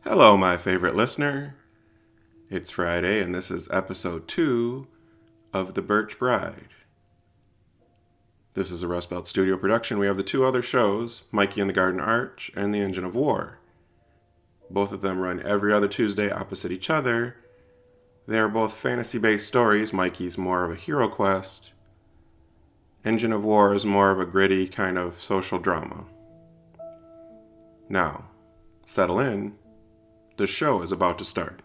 Hello, my favorite listener. It's Friday, and this is episode 2 of The Birch Bride. This is a Rust Belt Studio production. We have the two other shows, Mikey and the Garden Arch and The Engine of War. Both of them run every other Tuesday opposite each other. They are both fantasy-based stories. Mikey's more of a hero quest. Engine of War is more of a gritty kind of social drama. Now, settle in. The show is about to start.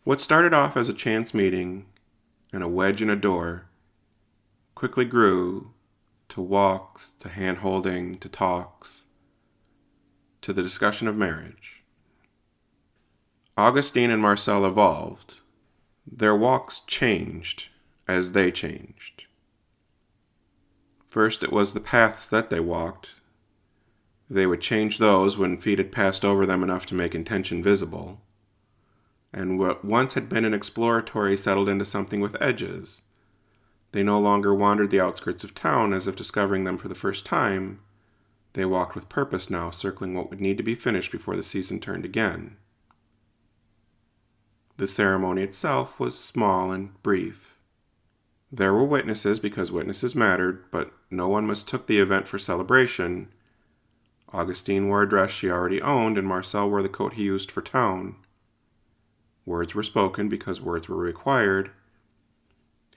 What started off as a chance meeting and a wedge in a door quickly grew to walks, to hand-holding, to talks, to the discussion of marriage. Augustine and Marcel evolved. Their walks changed as they changed. First, it was the paths that they walked. They would change those when feet had passed over them enough to make intention visible. And what once had been an exploratory settled into something with edges. They no longer wandered the outskirts of town as if discovering them for the first time. They walked with purpose now, circling what would need to be finished before the season turned again. The ceremony itself was small and brief. There were witnesses because witnesses mattered, but no one mistook the event for celebration. Augustine wore a dress she already owned, and Marcel wore the coat he used for town. Words were spoken because words were required.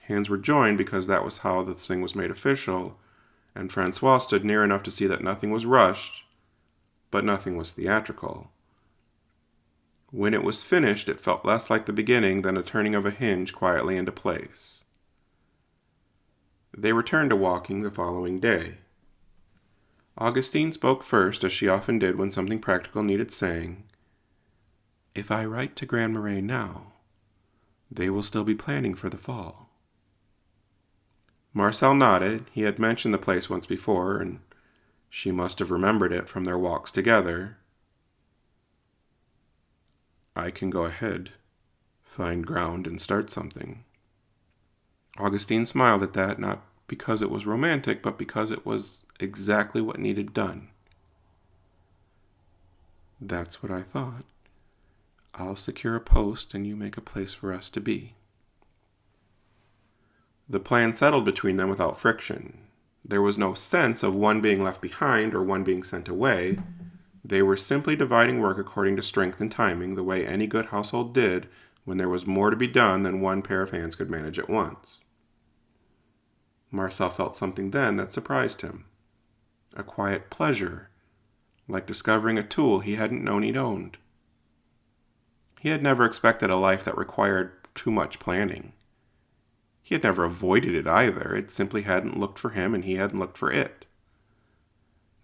Hands were joined because that was how the thing was made official, and Francois stood near enough to see that nothing was rushed, but nothing was theatrical. When it was finished, it felt less like the beginning than a turning of a hinge quietly into place. They returned to walking the following day. Augustine spoke first, as she often did when something practical needed saying. If I write to Grand Marais now, they will still be planning for the fall. Marcel nodded. He had mentioned the place once before, and she must have remembered it from their walks together. I can go ahead, find ground, and start something. Augustine smiled at that, not because it was romantic, but because it was exactly what needed done. That's what I thought. I'll secure a post and you make a place for us to be. The plan settled between them without friction. There was no sense of one being left behind or one being sent away. They were simply dividing work according to strength and timing, the way any good household did when there was more to be done than one pair of hands could manage at once. Marcel felt something then that surprised him. A quiet pleasure, like discovering a tool he hadn't known he'd owned. He had never expected a life that required too much planning. He had never avoided it either. It simply hadn't looked for him, and he hadn't looked for it.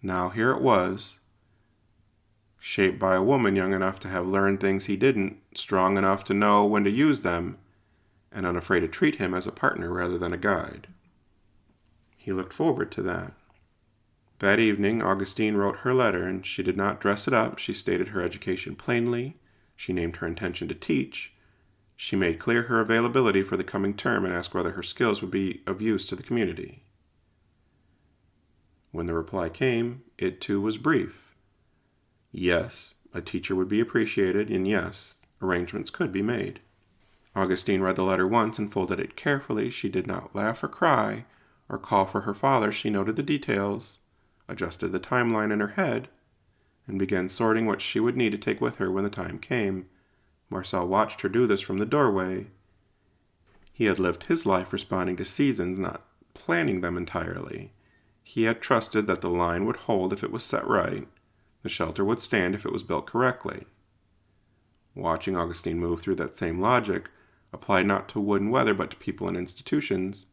Now here it was, shaped by a woman young enough to have learned things he didn't, strong enough to know when to use them, and unafraid to treat him as a partner rather than a guide. He looked forward to that. That evening, Augustine wrote her letter, and she did not dress it up. She stated her education plainly. She named her intention to teach. She made clear her availability for the coming term and asked whether her skills would be of use to the community. When the reply came, it too was brief. Yes, a teacher would be appreciated, and yes, arrangements could be made. Augustine read the letter once and folded it carefully. She did not laugh or cry or call for her father. She noted the details, adjusted the timeline in her head, and began sorting what she would need to take with her when the time came. Marcel watched her do this from the doorway. He had lived his life responding to seasons, not planning them entirely. He had trusted that the line would hold if it was set right, the shelter would stand if it was built correctly. Watching Augustine move through that same logic, applied not to wood and weather but to people and institutions,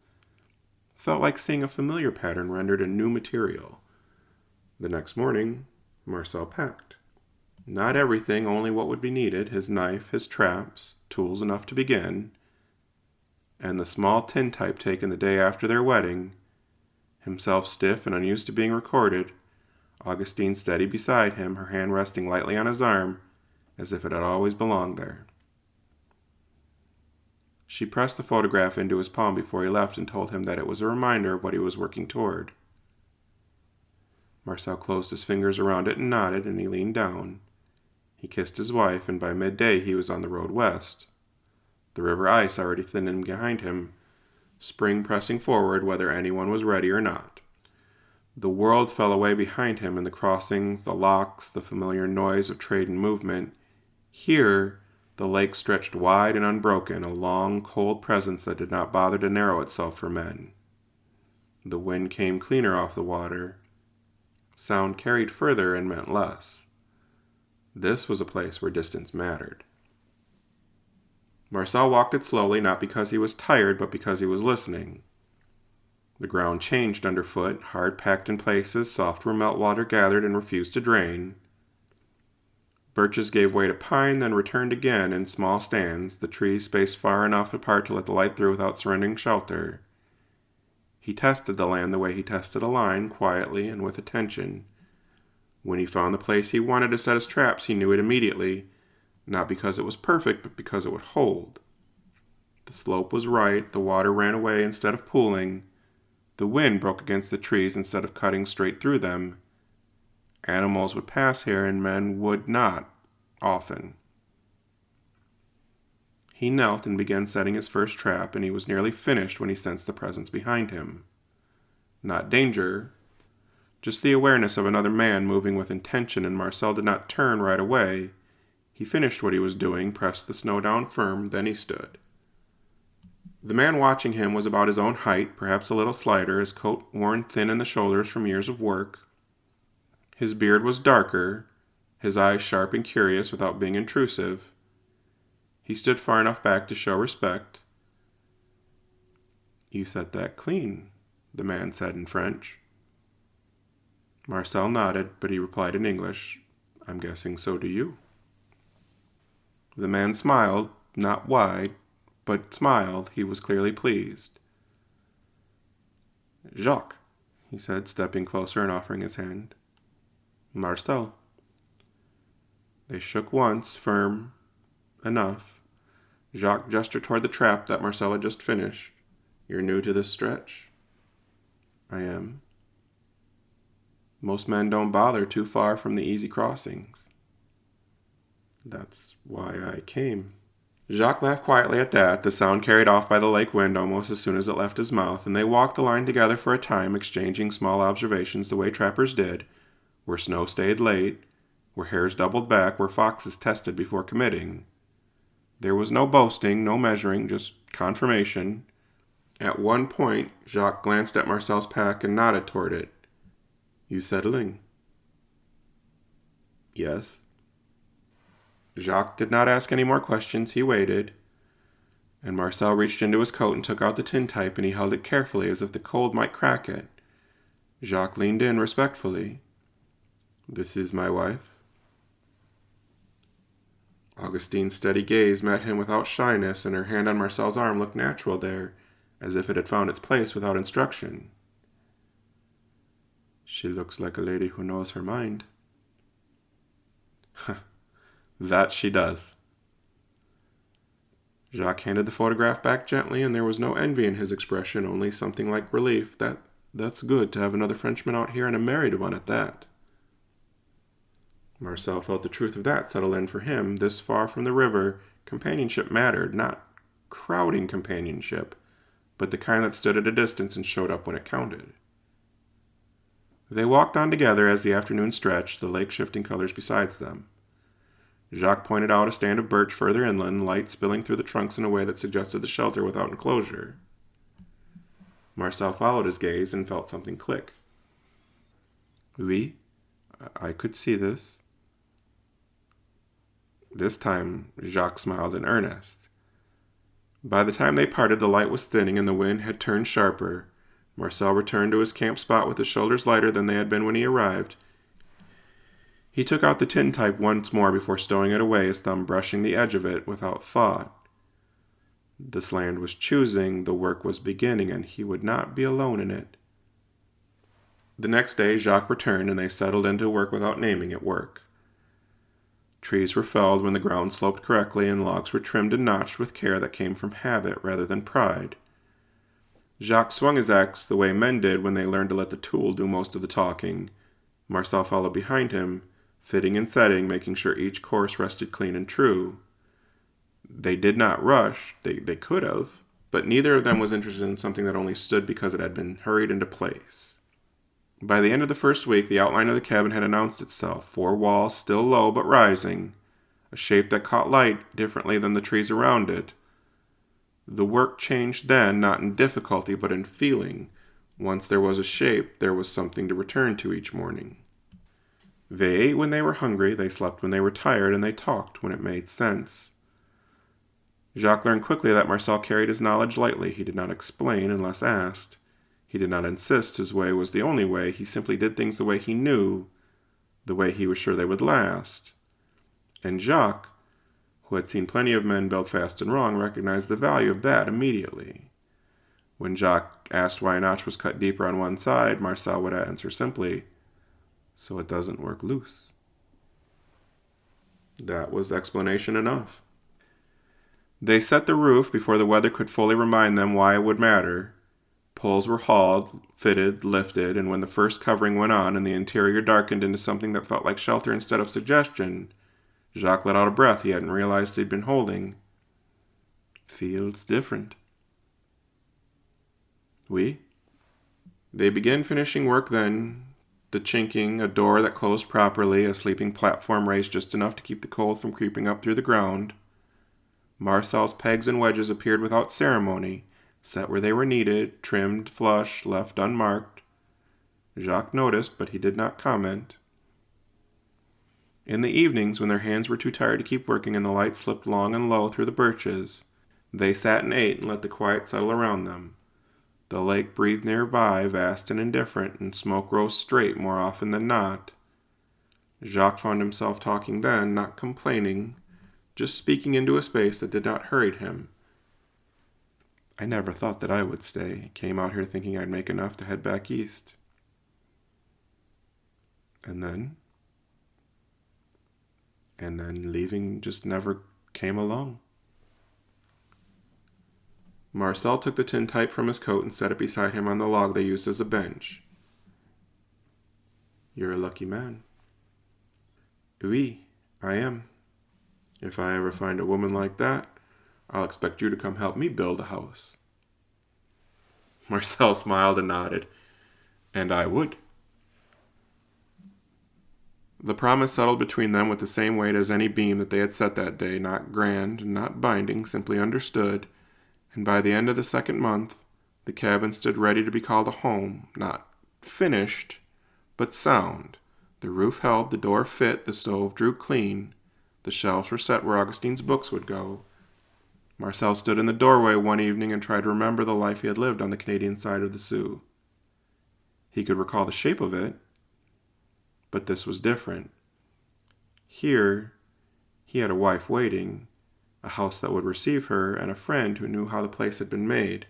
felt like seeing a familiar pattern rendered in new material. The next morning, Marcel packed. Not everything, only what would be needed, his knife, his traps, tools enough to begin, and the small tintype taken the day after their wedding. Himself stiff and unused to being recorded, Augustine steady beside him, her hand resting lightly on his arm, as if it had always belonged there. She pressed the photograph into his palm before he left and told him that it was a reminder of what he was working toward. Marcel closed his fingers around it and nodded, and he leaned down. He kissed his wife, and by midday he was on the road west. The river ice already thinning behind him, spring pressing forward whether anyone was ready or not. The world fell away behind him, and the crossings, the locks, the familiar noise of trade and movement. Here, the lake stretched wide and unbroken, a long, cold presence that did not bother to narrow itself for men. The wind came cleaner off the water. Sound carried further and meant less. This was a place where distance mattered. Marcel walked it slowly, not because he was tired, but because he was listening. The ground changed underfoot, hard packed in places, soft where meltwater gathered and refused to drain. Birches gave way to pine, then returned again in small stands, the trees spaced far enough apart to let the light through without surrendering shelter. He tested the land the way he tested a line, quietly and with attention. When he found the place he wanted to set his traps, he knew it immediately, not because it was perfect, but because it would hold. The slope was right, the water ran away instead of pooling, the wind broke against the trees instead of cutting straight through them. Animals would pass here and men would not, often. He knelt and began setting his first trap, and he was nearly finished when he sensed the presence behind him. Not danger, just the awareness of another man moving with intention, and Marcel did not turn right away. He finished what he was doing, pressed the snow down firm, then he stood. The man watching him was about his own height, perhaps a little slighter, his coat worn thin in the shoulders from years of work. His beard was darker, his eyes sharp and curious without being intrusive. He stood far enough back to show respect. "You set that clean," the man said in French. Marcel nodded, but he replied in English, "I'm guessing so do you." The man smiled, not wide, but smiled. He was clearly pleased. "Jacques," he said, stepping closer and offering his hand. "Marcel." They shook once, firm enough. Jacques gestured toward the trap that Marcel had just finished. "You're new to this stretch?" "I am." "Most men don't bother too far from the easy crossings." "That's why I came." Jacques laughed quietly at that, the sound carried off by the lake wind almost as soon as it left his mouth, and they walked the line together for a time, exchanging small observations the way trappers did, where snow stayed late, where hares doubled back, where foxes tested before committing. There was no boasting, no measuring, just confirmation. At one point, Jacques glanced at Marcel's pack and nodded toward it. "You settling?" "Yes." Jacques did not ask any more questions. He waited. And Marcel reached into his coat and took out the tintype, and he held it carefully as if the cold might crack it. Jacques leaned in respectfully. "This is my wife?" Augustine's steady gaze met him without shyness, and her hand on Marcel's arm looked natural there, as if it had found its place without instruction. "She looks like a lady who knows her mind." "That she does." Jacques handed the photograph back gently, and there was no envy in his expression, only something like relief. That's good to have another Frenchman out here, and a married one at that. Marcel felt the truth of that settle in for him. This far from the river, companionship mattered, not crowding companionship, but the kind that stood at a distance and showed up when it counted. They walked on together as the afternoon stretched, the lake shifting colors beside them. Jacques pointed out a stand of birch further inland, light spilling through the trunks in a way that suggested the shelter without enclosure. Marcel followed his gaze and felt something click. "Oui, I could see this." This time, Jacques smiled in earnest. By the time they parted, the light was thinning and the wind had turned sharper. Marcel returned to his camp spot with his shoulders lighter than they had been when he arrived. He took out the tintype once more before stowing it away, his thumb brushing the edge of it without thought. This land was choosing, the work was beginning, and he would not be alone in it. The next day, Jacques returned, and they settled into work without naming it work. Trees were felled when the ground sloped correctly, and logs were trimmed and notched with care that came from habit rather than pride. Jacques swung his axe the way men did when they learned to let the tool do most of the talking. Marcel followed behind him, fitting and setting, making sure each course rested clean and true. They did not rush, they could have, but neither of them was interested in something that only stood because it had been hurried into place. By the end of the first week, the outline of the cabin had announced itself, 4 walls still low but rising, a shape that caught light differently than the trees around it. The work changed then, not in difficulty, but in feeling. Once there was a shape, there was something to return to each morning. They ate when they were hungry, they slept when they were tired, and they talked when it made sense. Jacques learned quickly that Marcel carried his knowledge lightly. He did not explain unless asked. He did not insist his way was the only way. He simply did things the way he knew, the way he was sure they would last. And Jacques, who had seen plenty of men build fast and wrong, recognized the value of that immediately. When Jacques asked why a notch was cut deeper on one side, Marcel would answer simply, "So it doesn't work loose." That was explanation enough. They set the roof before the weather could fully remind them why it would matter. Poles were hauled, fitted, lifted, and when the first covering went on and the interior darkened into something that felt like shelter instead of suggestion, Jacques let out a breath he hadn't realized he'd been holding. Feels different. Oui. They began finishing work then, the chinking, a door that closed properly, a sleeping platform raised just enough to keep the cold from creeping up through the ground. Marcel's pegs and wedges appeared without ceremony, set where they were needed, trimmed, flush, left unmarked. Jacques noticed, but he did not comment. In the evenings, when their hands were too tired to keep working and the light slipped long and low through the birches, they sat and ate and let the quiet settle around them. The lake breathed nearby, vast and indifferent, and smoke rose straight more often than not. Jacques found himself talking then, not complaining, just speaking into a space that did not hurry him. I never thought that I would stay. Came out here thinking I'd make enough to head back east. And then leaving just never came along. Marcel took the tintype from his coat and set it beside him on the log they used as a bench. You're a lucky man. Oui, I am. If I ever find a woman like that, I'll expect you to come help me build a house. Marcel smiled and nodded. And I would. The promise settled between them with the same weight as any beam that they had set that day, not grand, not binding, simply understood, and by the end of the second month, the cabin stood ready to be called a home, not finished, but sound. The roof held, the door fit, the stove drew clean, the shelves were set where Augustine's books would go. Marcel stood in the doorway one evening and tried to remember the life he had lived on the Canadian side of the Sioux. He could recall the shape of it, but this was different. Here, he had a wife waiting, a house that would receive her, and a friend who knew how the place had been made.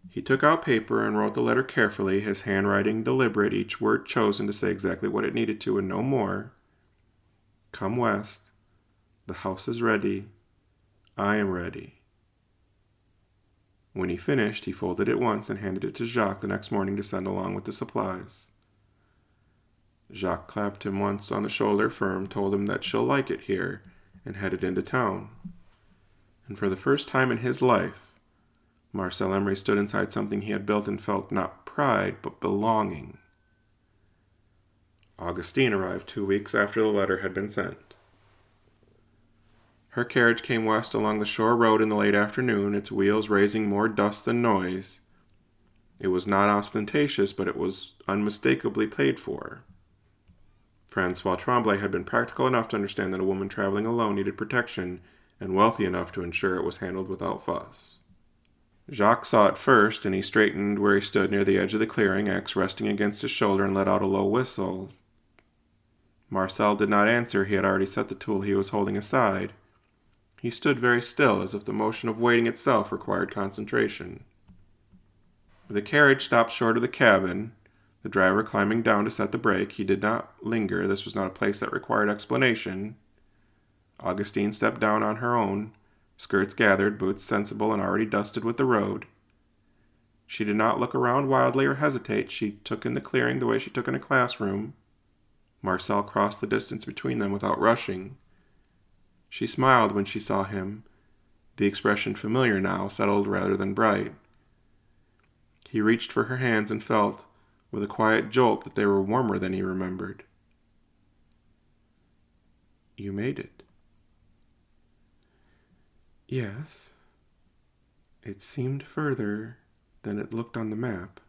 He took out paper and wrote the letter carefully, his handwriting deliberate, each word chosen to say exactly what it needed to and no more. Come west. The house is ready. I am ready. When he finished, he folded it once and handed it to Jacques the next morning to send along with the supplies. Jacques clapped him once on the shoulder firm, told him that she'll like it here, and headed into town. And for the first time in his life, Marcel Emery stood inside something he had built and felt not pride, but belonging. Augustine arrived 2 weeks after the letter had been sent. Her carriage came west along the shore road in the late afternoon, its wheels raising more dust than noise. It was not ostentatious, but it was unmistakably paid for. Francois Tremblay had been practical enough to understand that a woman traveling alone needed protection, and wealthy enough to ensure it was handled without fuss. Jacques saw it first, and he straightened where he stood near the edge of the clearing, axe resting against his shoulder, and let out a low whistle. Marcel did not answer. He had already set the tool he was holding aside. He stood very still, as if the motion of waiting itself required concentration. The carriage stopped short of the cabin. The driver climbing down to set the brake, he did not linger. This was not a place that required explanation. Augustine stepped down on her own, skirts gathered, boots sensible and already dusted with the road. She did not look around wildly or hesitate. She took in the clearing the way she took in a classroom. Marcel crossed the distance between them without rushing. She smiled when she saw him, the expression familiar now, settled rather than bright. He reached for her hands and felt, with a quiet jolt, that they were warmer than he remembered. You made it. Yes. It seemed further than it looked on the map.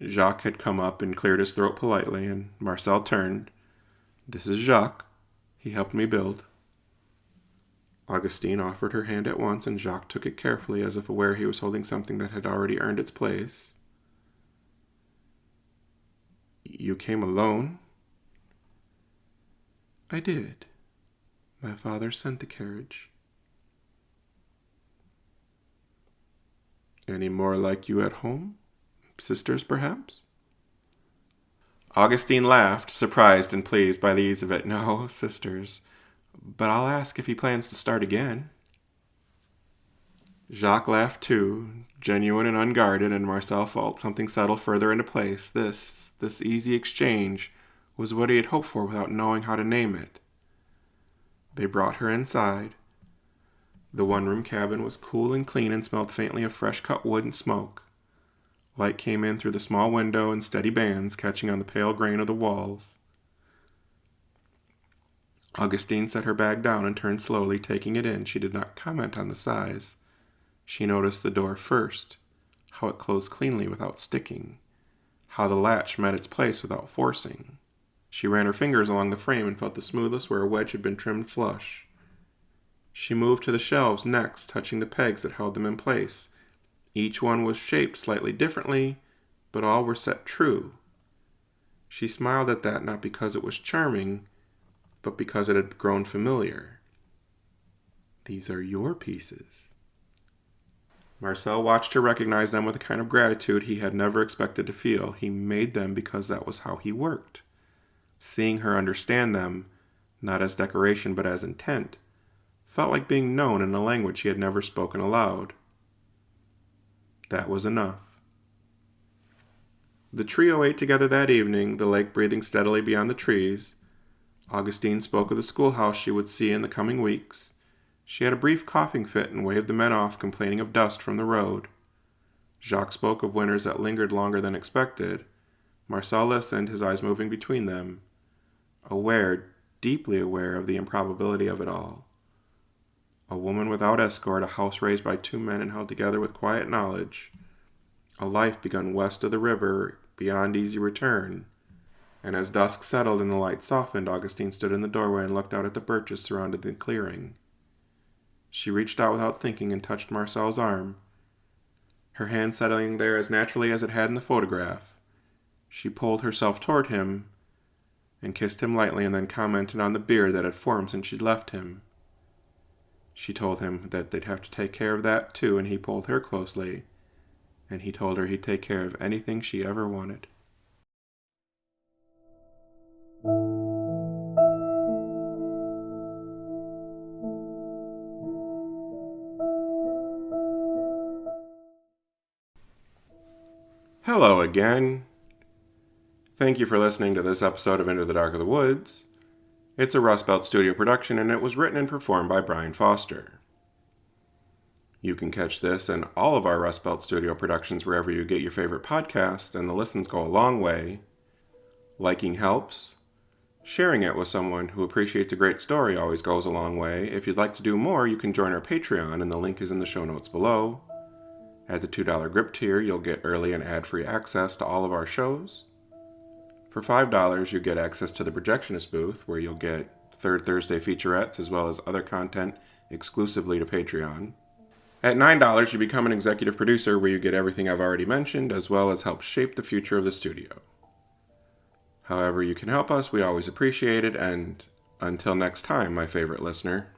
Jacques had come up and cleared his throat politely, and Marcel turned. This is Jacques. He helped me build. Augustine offered her hand at once, and Jacques took it carefully, as if aware he was holding something that had already earned its place. You came alone? I did. My father sent the carriage. Any more like you at home? Sisters, perhaps? Augustine laughed, surprised and pleased by the ease of it. No, sisters. But I'll ask if he plans to start again. Jacques laughed too, genuine and unguarded, and Marcel felt something settle further into place. This easy exchange was what he had hoped for without knowing how to name it. They brought her inside. The one-room cabin was cool and clean and smelled faintly of fresh-cut wood and smoke. Light came in through the small window in steady bands, catching on the pale grain of the walls. Augustine set her bag down and turned slowly, taking it in. She did not comment on the size. She noticed the door first, how it closed cleanly without sticking, how the latch met its place without forcing. She ran her fingers along the frame and felt the smoothness where a wedge had been trimmed flush. She moved to the shelves next, touching the pegs that held them in place. Each one was shaped slightly differently, but all were set true. She smiled at that, not because it was charming, but because it had grown familiar. These are your pieces. Marcel watched her recognize them with a kind of gratitude he had never expected to feel. He made them because that was how he worked. Seeing her understand them, not as decoration but as intent, felt like being known in a language he had never spoken aloud. That was enough. The trio ate together that evening, the lake breathing steadily beyond the trees. Augustine spoke of the schoolhouse she would see in the coming weeks. She had a brief coughing fit and waved the men off, complaining of dust from the road. Jacques spoke of winters that lingered longer than expected. Marcel listened, his eyes moving between them, aware, deeply aware of the improbability of it all. A woman without escort, a house raised by two men and held together with quiet knowledge, a life begun west of the river, beyond easy return. And as dusk settled and the light softened, Augustine stood in the doorway and looked out at the birches surrounding the clearing. She reached out without thinking and touched Marcel's arm, her hand settling there as naturally as it had in the photograph. She pulled herself toward him and kissed him lightly, and then commented on the beard that had formed since she'd left him. She told him that they'd have to take care of that too, and he pulled her closely, and he told her he'd take care of anything she ever wanted. Hello again. Thank you for listening to this episode of Into the Dark of the Woods. It's a Rust Belt Studio production, and it was written and performed by Brian Foster. You can catch this and all of our Rust Belt Studio productions wherever you get your favorite podcasts, and the listens go a long way. Liking helps. Sharing it with someone who appreciates a great story always goes a long way. If you'd like to do more, you can join our Patreon, and the link is in the show notes below. At the $2 grip tier, you'll get early and ad-free access to all of our shows. For $5, you get access to the Projectionist booth, where you'll get Third Thursday featurettes as well as other content exclusively to Patreon. At $9, you become an executive producer, where you get everything I've already mentioned, as well as help shape the future of the studio. However you can help us, we always appreciate it, and until next time, my favorite listener.